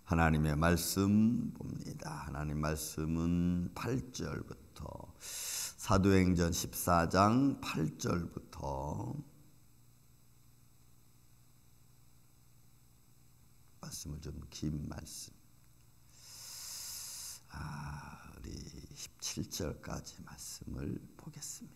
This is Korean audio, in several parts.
하나님의 말씀 봅니다. 하나님 말씀은 8절부터 사도행전 14장 8절부터 말씀을 좀 긴 말씀 우리 17절까지 말씀을 보겠습니다.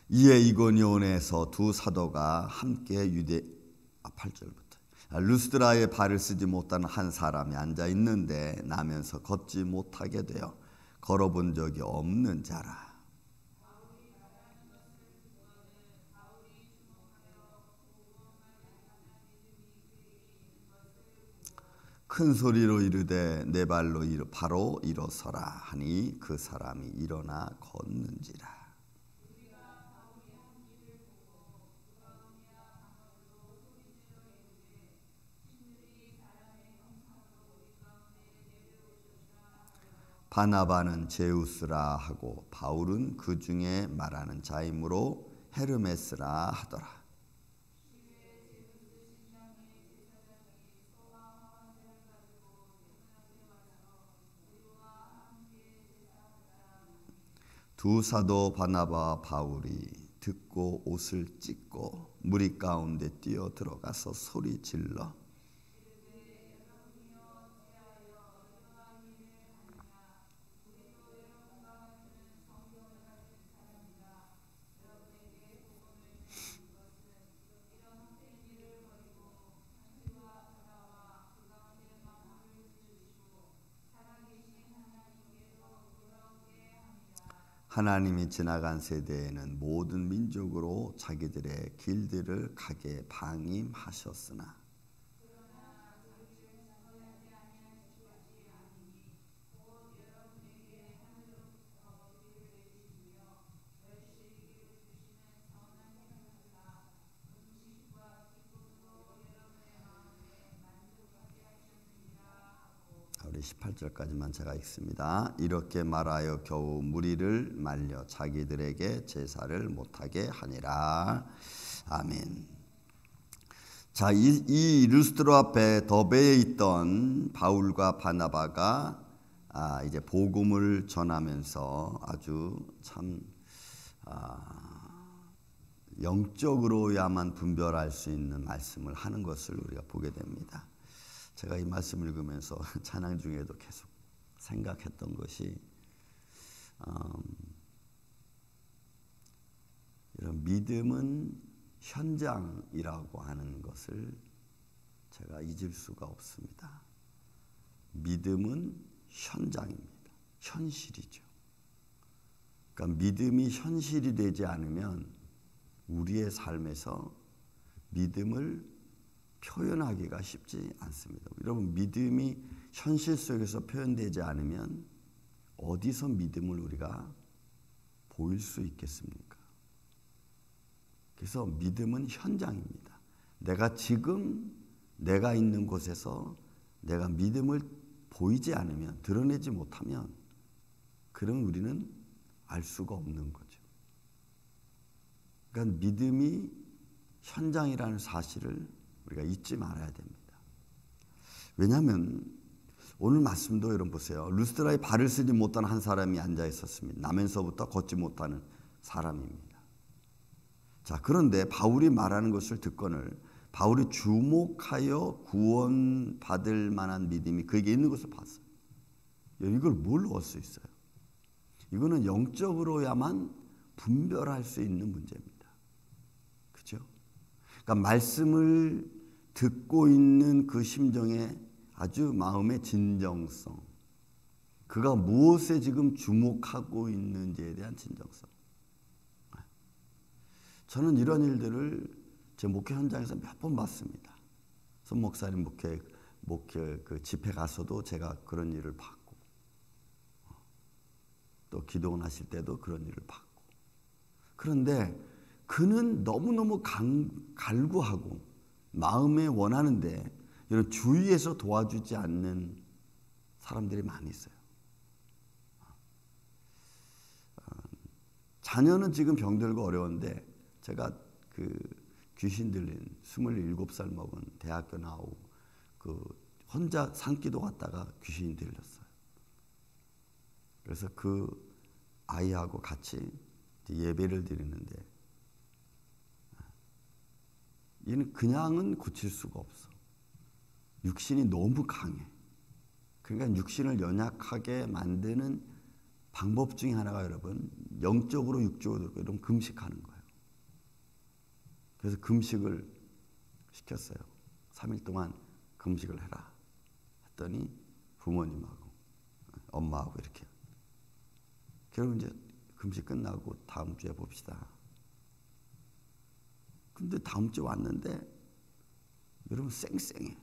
이에 이고니온에서 두 사도가 함께 8절부터 루스드라에 발을 쓰지 못하는 한 사람이 앉아 있는데 나면서 걷지 못하게 되어 걸어본 적이 없는 자라. 큰 소리로 이르되 내 발로 바로 일어서라 하니 그 사람이 일어나 걷는지라. 바나바는 제우스라 하고 바울은 그 중에 말하는 자이므로 헤르메스라 하더라. 두 사도 바나바와 바울이 듣고 옷을 찢고 무리 가운데 뛰어 들어가서 소리 질러 하나님이 지나간 세대에는 모든 민족으로 자기들의 길들을 가게 방임하셨으나 우리 18절까지만 제가 읽습니다. 이렇게 말하여 겨우 무리를 말려 자기들에게 제사를 못하게 하니라. 아멘. 자, 이 루스드라 앞에 더베에 있던 바울과 바나바가 이제 복음을 전하면서 아주 참 영적으로야만 분별할 수 있는 말씀을 하는 것을 우리가 보게 됩니다. 제가 이 말씀을 읽으면서 찬양 중에도 계속 생각했던 것이 이런 믿음은 현장이라고 하는 것을 제가 잊을 수가 없습니다. 믿음은 현장입니다. 현실이죠. 그러니까 믿음이 현실이 되지 않으면 우리의 삶에서 믿음을 표현하기가 쉽지 않습니다. 여러분, 믿음이 현실 속에서 표현되지 않으면 어디서 믿음을 우리가 보일 수 있겠습니까? 그래서 믿음은 현장입니다. 내가 지금 내가 있는 곳에서 내가 믿음을 보이지 않으면, 드러내지 못하면 그럼 우리는 알 수가 없는 거죠. 그러니까 믿음이 현장이라는 사실을 우리가 잊지 말아야 됩니다. 왜냐하면 오늘 말씀도 여러분 보세요. 루스드라에 발을 쓰지 못하는 한 사람이 앉아 있었습니다. 나면서부터 걷지 못하는 사람입니다. 자, 그런데 바울이 말하는 것을 듣거늘 바울이 주목하여 구원받을 만한 믿음이 그에게 있는 것을 봤어요. 이걸 뭘로 할 수 있어요? 이거는 영적으로야만 분별할 수 있는 문제입니다. 그렇죠? 그러니까 말씀을 듣고 있는 그 심정의 아주 마음의 진정성, 그가 무엇에 지금 주목하고 있는지에 대한 진정성. 저는 이런 일들을 제 목회 현장에서 몇 번 봤습니다. 손 목사님 목회 그 집회 가서도 제가 그런 일을 봤고, 또 기도원 하실 때도 그런 일을 봤고. 그런데 그는 너무너무 갈구하고 마음에 원하는데 이런 주위에서 도와주지 않는 사람들이 많이 있어요. 자녀는 지금 병들고 어려운데 제가 그 귀신 들린 27살 먹은 대학교 나오고 그 혼자 산기도 갔다가 귀신이 들렸어요. 그래서 그 아이하고 같이 예배를 드리는데 얘는 그냥은 고칠 수가 없어. 육신이 너무 강해. 그러니까 육신을 연약하게 만드는 방법 중에 하나가 여러분 영적으로 육적으로 이런 금식하는 거예요. 그래서 금식을 시켰어요. 3일 동안 금식을 해라 했더니 부모님하고 엄마하고 이렇게 결국 이제 금식 끝나고 다음 주에 봅시다. 근데 다음 주에 왔는데 여러분 쌩쌩해.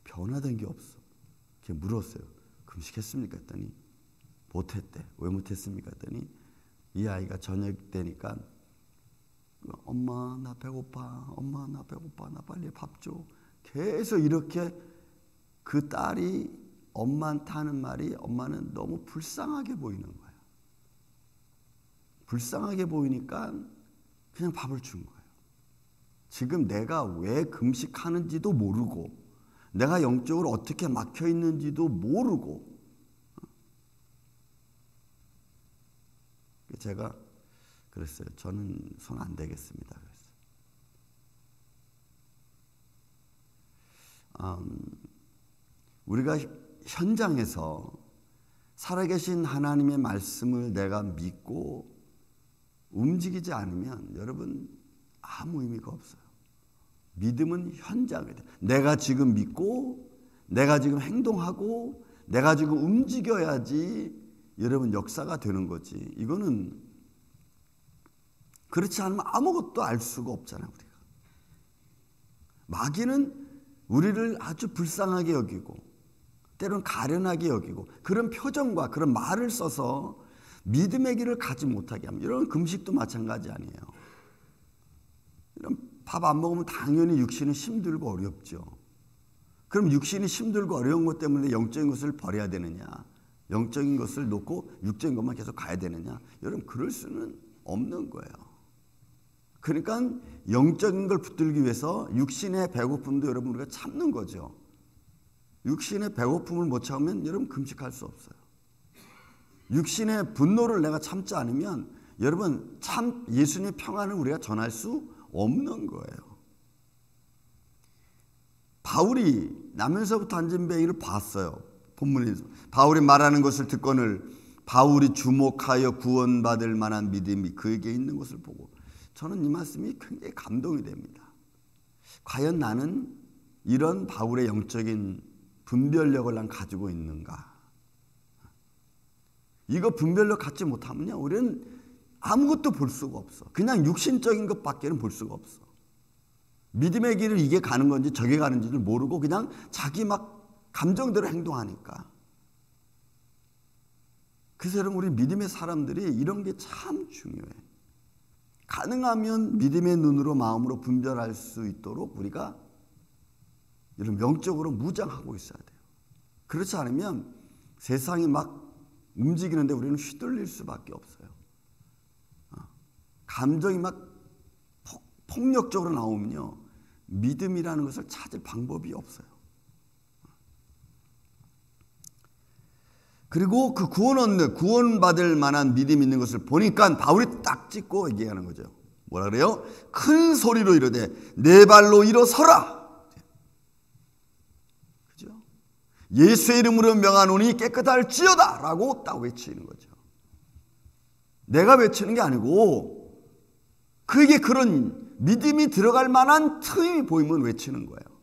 변화된 게 없어. 걔 물었어요. 금식했습니까? 했더니 못했대. 왜 못했습니까? 했더니 이 아이가 저녁 되니까 엄마 나 배고파. 엄마 나 배고파. 나 빨리 밥 줘. 계속 이렇게 그 딸이 엄마한테 하는 말이 엄마는 너무 불쌍하게 보이는 거야. 불쌍하게 보이니까 그냥 밥을 준 거예요. 지금 내가 왜 금식하는지도 모르고 내가 영적으로 어떻게 막혀 있는지도 모르고 제가 그랬어요. 저는 손 안 대겠습니다. 그랬어요. 우리가 현장에서 살아계신 하나님의 말씀을 내가 믿고 움직이지 않으면 여러분 아무 의미가 없어요. 믿음은 현장이다. 내가 지금 믿고 내가 지금 행동하고 내가 지금 움직여야지 여러분 역사가 되는 거지. 이거는 그렇지 않으면 아무것도 알 수가 없잖아요. 우리가. 마귀는 우리를 아주 불쌍하게 여기고 때로는 가련하게 여기고 그런 표정과 그런 말을 써서 믿음의 길을 가지 못하게 합니다. 이런 금식도 마찬가지 아니에요. 이런 밥 안 먹으면 당연히 육신은 힘들고 어렵죠. 그럼 육신이 힘들고 어려운 것 때문에 영적인 것을 버려야 되느냐? 영적인 것을 놓고 육적인 것만 계속 가야 되느냐? 여러분 그럴 수는 없는 거예요. 그러니까 영적인 걸 붙들기 위해서 육신의 배고픔도 여러분 우리가 참는 거죠. 육신의 배고픔을 못 참으면 여러분 금식할 수 없어요. 육신의 분노를 내가 참지 않으면 여러분 참 예수님의 평안을 우리가 전할 수 없는 거예요. 바울이 나면서부터 앉은 베이를 봤어요. 본문에서 바울이 말하는 것을 듣거늘 바울이 주목하여 구원받을 만한 믿음이 그에게 있는 것을 보고 저는 이 말씀이 굉장히 감동이 됩니다. 과연 나는 이런 바울의 영적인 분별력을 난 가지고 있는가? 이거 분별력 갖지 못하면요 우리는 아무것도 볼 수가 없어. 그냥 육신적인 것밖에는 볼 수가 없어. 믿음의 길을 이게 가는 건지 저게 가는지를 모르고 그냥 자기 막 감정대로 행동하니까. 그래서 여러분 우리 믿음의 사람들이 이런 게 참 중요해. 가능하면 믿음의 눈으로 마음으로 분별할 수 있도록 우리가 이런 영적으로 무장하고 있어야 돼요. 그렇지 않으면 세상이 막 움직이는데 우리는 휘둘릴 수밖에 없어요. 감정이 막 폭력적으로 나오면요 믿음이라는 것을 찾을 방법이 없어요. 그리고 그 구원받을 만한 믿음이 있는 것을 보니까 바울이 딱 찍고 얘기하는 거죠. 뭐라 그래요? 큰 소리로 이르되 네 발로 일어서라. 그죠? 예수의 이름으로 명하노니 깨끗할지어다 라고 딱 외치는 거죠. 내가 외치는 게 아니고 그에게 그런 믿음이 들어갈 만한 틈이 보이면 외치는 거예요.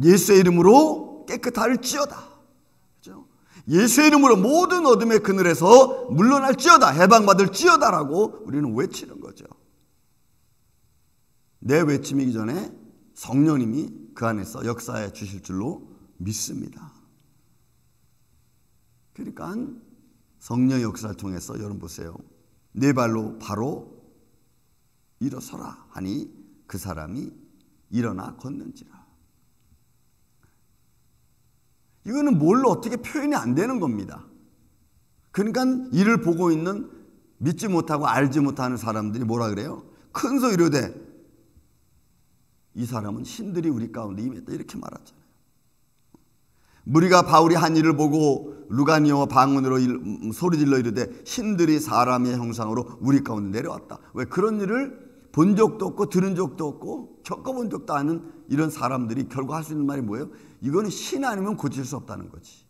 예수의 이름으로 깨끗할지어다. 그렇죠? 예수의 이름으로 모든 어둠의 그늘에서 물러날지어다. 해방받을지어다라고 우리는 외치는 거죠. 내 외침이기 전에 성령님이 그 안에서 역사해 주실 줄로 믿습니다. 그러니까 성령의 역사를 통해서 여러분 보세요. 네 발로 바로 일어서라 하니 그 사람이 일어나 걷는지라. 이거는 뭘로 어떻게 표현이 안 되는 겁니다. 그러니까 이를 보고 있는 믿지 못하고 알지 못하는 사람들이 뭐라 그래요? 큰 소리로 돼. 이 사람은 신들이 우리 가운데 임했다 이렇게 말하잖아요. 무리가 바울이 한 일을 보고 루가니오와 방언으로 소리질러 이르되 신들이 사람의 형상으로 우리 가운데 내려왔다. 왜 그런 일을 본 적도 없고 들은 적도 없고 겪어본 적도 않은 이런 사람들이 결국 할 수 있는 말이 뭐예요? 이거는 신 아니면 고칠 수 없다는 거지.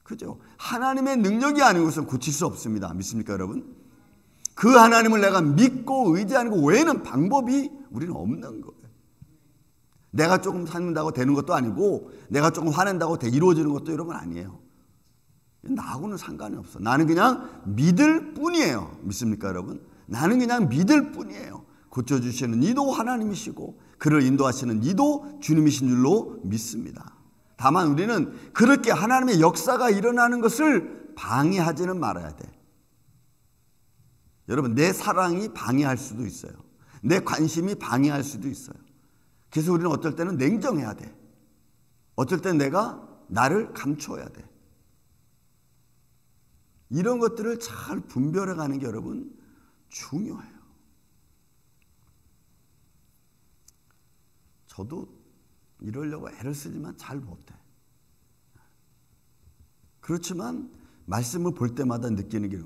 그죠? 하나님의 능력이 아닌 것은 고칠 수 없습니다. 믿습니까 여러분? 그 하나님을 내가 믿고 의지하는 것 외에는 방법이 우리는 없는 거예요. 내가 조금 찾는다고 되는 것도 아니고 내가 조금 화낸다고 이루어지는 것도 이런 건 아니에요. 나하고는 상관이 없어. 나는 그냥 믿을 뿐이에요. 믿습니까 여러분? 나는 그냥 믿을 뿐이에요. 고쳐주시는 이도 하나님이시고 그를 인도하시는 이도 주님이신 줄로 믿습니다. 다만 우리는 그렇게 하나님의 역사가 일어나는 것을 방해하지는 말아야 돼. 여러분 내 사랑이 방해할 수도 있어요. 내 관심이 방해할 수도 있어요. 그래서 우리는 어떨 때는 냉정해야 돼. 어떨 때는 내가 나를 감춰야 돼. 이런 것들을 잘 분별해 가는 게 여러분 중요해요. 저도 이러려고 애를 쓰지만 잘 못해. 그렇지만 말씀을 볼 때마다 느끼는 게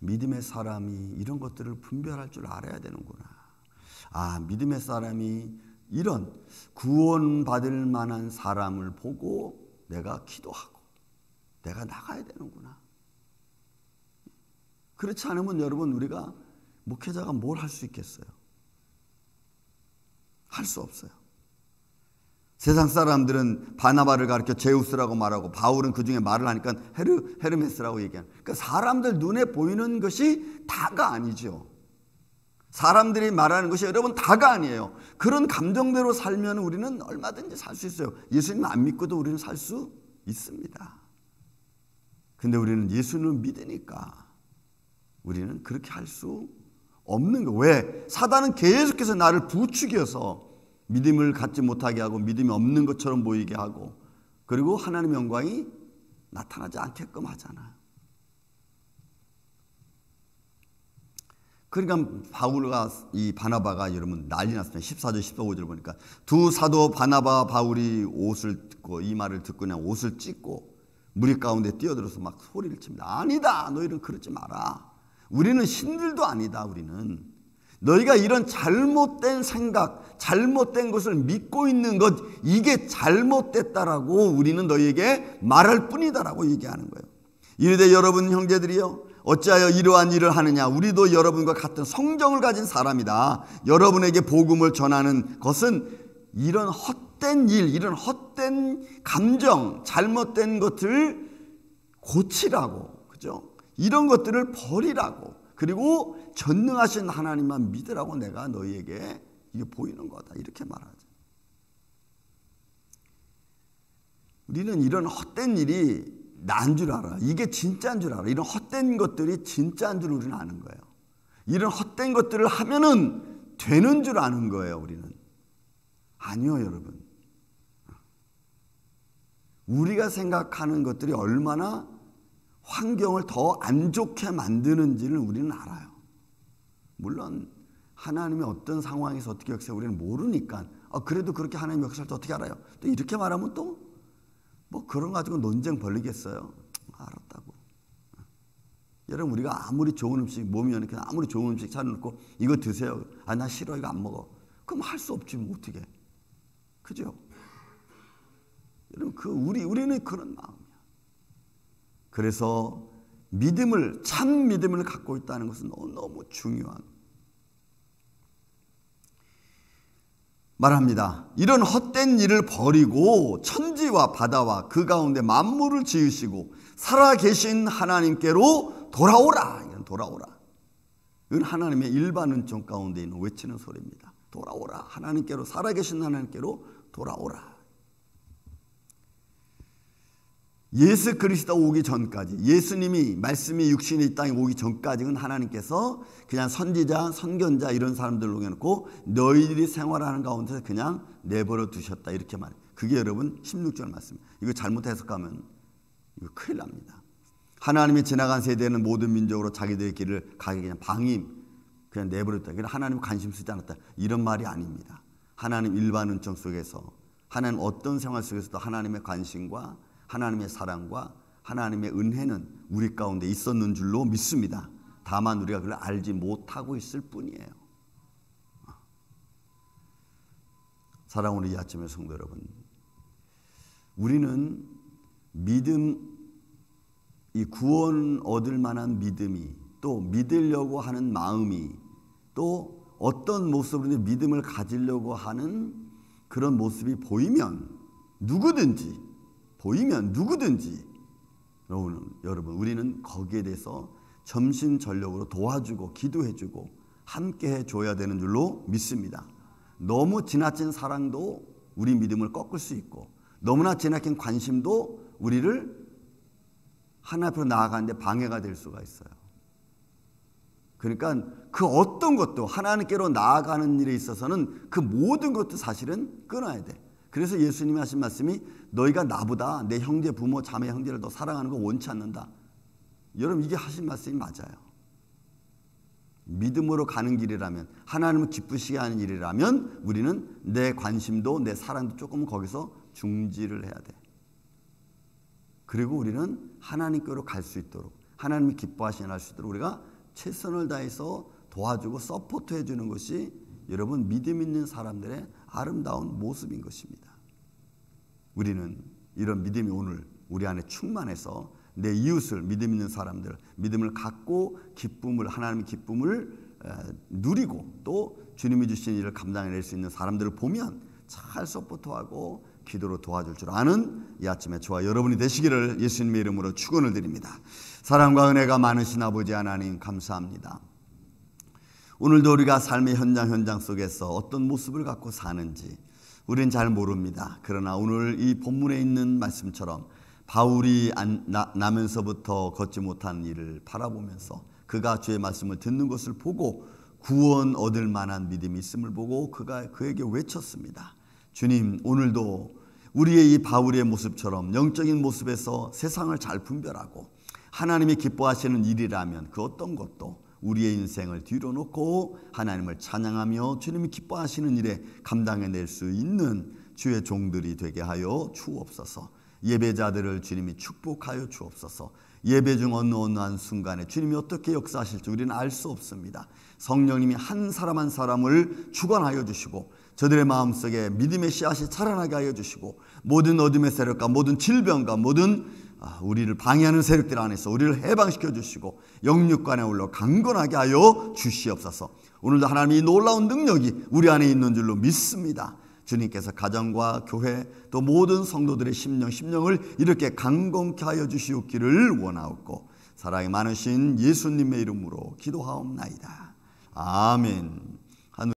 믿음의 사람이 이런 것들을 분별할 줄 알아야 되는구나. 믿음의 사람이 이런 구원받을 만한 사람을 보고 내가 기도하고 내가 나가야 되는구나. 그렇지 않으면 여러분 우리가 목회자가 뭘 할 수 있겠어요? 할 수 없어요. 세상 사람들은 바나바를 가르쳐 제우스라고 말하고 바울은 그 중에 말을 하니까 헤르메스라고 얘기하는. 그러니까 사람들 눈에 보이는 것이 다가 아니죠. 사람들이 말하는 것이 여러분 다가 아니에요. 그런 감정대로 살면 우리는 얼마든지 살 수 있어요. 예수님 안 믿고도 우리는 살 수 있습니다. 근데 우리는 예수님을 믿으니까 우리는 그렇게 할 수 없는 거예요. 왜? 사단은 계속해서 나를 부추겨서 믿음을 갖지 못하게 하고 믿음이 없는 것처럼 보이게 하고 그리고 하나님의 영광이 나타나지 않게끔 하잖아요. 그러니까 바울과 이 바나바가 여러분 난리 났습니다. 14절 15절 보니까 두 사도 바나바 바울이 옷을 듣고 이 말을 듣고 그냥 옷을 찢고 무리 가운데 뛰어들어서 막 소리를 칩니다. 아니다. 너희는 그러지 마라. 우리는 신들도 아니다. 우리는 너희가 이런 잘못된 생각, 잘못된 것을 믿고 있는 것 이게 잘못됐다라고 우리는 너희에게 말할 뿐이다라고 얘기하는 거예요. 이르되 여러분 형제들이여 어찌하여 이러한 일을 하느냐. 우리도 여러분과 같은 성정을 가진 사람이다. 여러분에게 복음을 전하는 것은 이런 헛된 일, 이런 헛된 감정, 잘못된 것을 고치라고, 그죠? 이런 것들을 버리라고, 그리고 전능하신 하나님만 믿으라고 내가 너희에게 이게 보이는 거다. 이렇게 말하죠. 우리는 이런 헛된 일이 난 줄 알아. 이게 진짜인 줄 알아. 이런 헛된 것들이 진짜인 줄 우리는 아는 거예요. 이런 헛된 것들을 하면은 되는 줄 아는 거예요. 우리는. 아니요, 여러분. 우리가 생각하는 것들이 얼마나 환경을 더 안 좋게 만드는지를 우리는 알아요. 물론 하나님이 어떤 상황에서 어떻게 역사해 우리는 모르니까 그래도 그렇게 하나님 역사할 때 어떻게 알아요? 또 이렇게 말하면 또 뭐 그런 가지고 논쟁 벌리겠어요? 알았다고. 여러분 우리가 아무리 좋은 음식 몸이 그냥 아무리 좋은 음식 차려놓고 이거 드세요. 나 싫어 이거 안 먹어. 그럼 할 수 없지 뭐 어떻게. 그죠? 여러분 우리는 그런 마음이야. 그래서 믿음을 참 믿음을 갖고 있다는 것은 너무 중요한 말합니다. 이런 헛된 일을 버리고 천지와 바다와 그 가운데 만물을 지으시고 살아계신 하나님께로 돌아오라. 이건 돌아오라. 이건 하나님의 일반 은총 가운데 있는 외치는 소리입니다. 돌아오라. 하나님께로 살아계신 하나님께로 돌아오라. 예수 그리스도 오기 전까지 예수님이 말씀이 육신이 이 땅에 오기 전까지는 하나님께서 그냥 선지자, 선견자 이런 사람들을 놓여놓고 너희들이 생활하는 가운데서 그냥 내버려 두셨다 이렇게 말해요. 그게 여러분 16절 말씀. 이거 잘못 해석하면 이거 큰일 납니다. 하나님이 지나간 세대는 모든 민족으로 자기들의 길을 가게 그냥 그냥 내버렸다. 그냥 하나님 관심 쓰지 않았다. 이런 말이 아닙니다. 하나님 일반 은총 속에서, 하나님 어떤 생활 속에서도 하나님의 관심과 하나님의 사랑과 하나님의 은혜는 우리 가운데 있었는 줄로 믿습니다. 다만 우리가 그걸 알지 못하고 있을 뿐이에요. 사랑하는 이 아침의 성도 여러분, 우리는 이 구원 얻을 만한 믿음이, 또 믿으려고 하는 마음이, 또 어떤 모습으로 믿음을 가지려고 하는 그런 모습이 보이면 누구든지 여러분 우리는 거기에 대해서 전심전력으로 도와주고 기도해주고 함께 해줘야 되는 줄로 믿습니다. 너무 지나친 사랑도 우리 믿음을 꺾을 수 있고, 너무나 지나친 관심도 우리를 하나님 앞으로 나아가는데 방해가 될 수가 있어요. 그러니까 그 어떤 것도 하나님께로 나아가는 일에 있어서는 그 모든 것도 사실은 끊어야 돼. 그래서 예수님이 하신 말씀이 너희가 나보다 내 형제, 부모, 자매, 형제를 더 사랑하는 거 원치 않는다. 여러분 이게 하신 말씀이 맞아요. 믿음으로 가는 길이라면, 하나님을 기쁘시게 하는 일이라면 우리는 내 관심도 내 사랑도 조금 거기서 중지를 해야 돼. 그리고 우리는 하나님께로 갈 수 있도록, 하나님이 기뻐하시는 할 수 있도록 우리가 최선을 다해서 도와주고 서포트해 주는 것이 여러분 믿음 있는 사람들의 아름다운 모습인 것입니다. 우리는 이런 믿음이 오늘 우리 안에 충만해서 내 이웃을, 믿음 있는 사람들, 믿음을 갖고 하나님의 기쁨을 누리고 또 주님이 주신 일을 감당해낼 수 있는 사람들을 보면 잘 서포트하고 기도로 도와줄 줄 아는 이 아침에 저와 여러분이 되시기를 예수님의 이름으로 축원을 드립니다. 사랑과 은혜가 많으신 아버지 하나님 감사합니다. 오늘도 우리가 삶의 현장 속에서 어떤 모습을 갖고 사는지 우리는 잘 모릅니다. 그러나 오늘 이 본문에 있는 말씀처럼 바울이 나면서부터 걷지 못한 일을 바라보면서 그가 주의 말씀을 듣는 것을 보고 구원 얻을 만한 믿음이 있음을 보고 그가 그에게 외쳤습니다. 주님, 오늘도 우리의 이 바울의 모습처럼 영적인 모습에서 세상을 잘 분별하고 하나님이 기뻐하시는 일이라면 그 어떤 것도 우리의 인생을 뒤로 놓고 하나님을 찬양하며 주님이 기뻐하시는 일에 감당해낼 수 있는 주의 종들이 되게 하여 주옵소서. 예배자들을 주님이 축복하여 주옵소서. 예배 중 어느 한 순간에 주님이 어떻게 역사하실지 우리는 알 수 없습니다. 성령님이 한 사람 한 사람을 주관하여 주시고 저들의 마음속에 믿음의 씨앗이 자라나게 하여 주시고 모든 어둠의 세력과 모든 질병과 모든 우리를 방해하는 세력들 안에서 우리를 해방시켜 주시고 영육간에 올라 강건하게 하여 주시옵소서. 오늘도 하나님의 놀라운 능력이 우리 안에 있는 줄로 믿습니다. 주님께서 가정과 교회 또 모든 성도들의 심령을 이렇게 강건케 하여 주시옵기를 원하옵고 사랑이 많으신 예수님의 이름으로 기도하옵나이다. 아멘.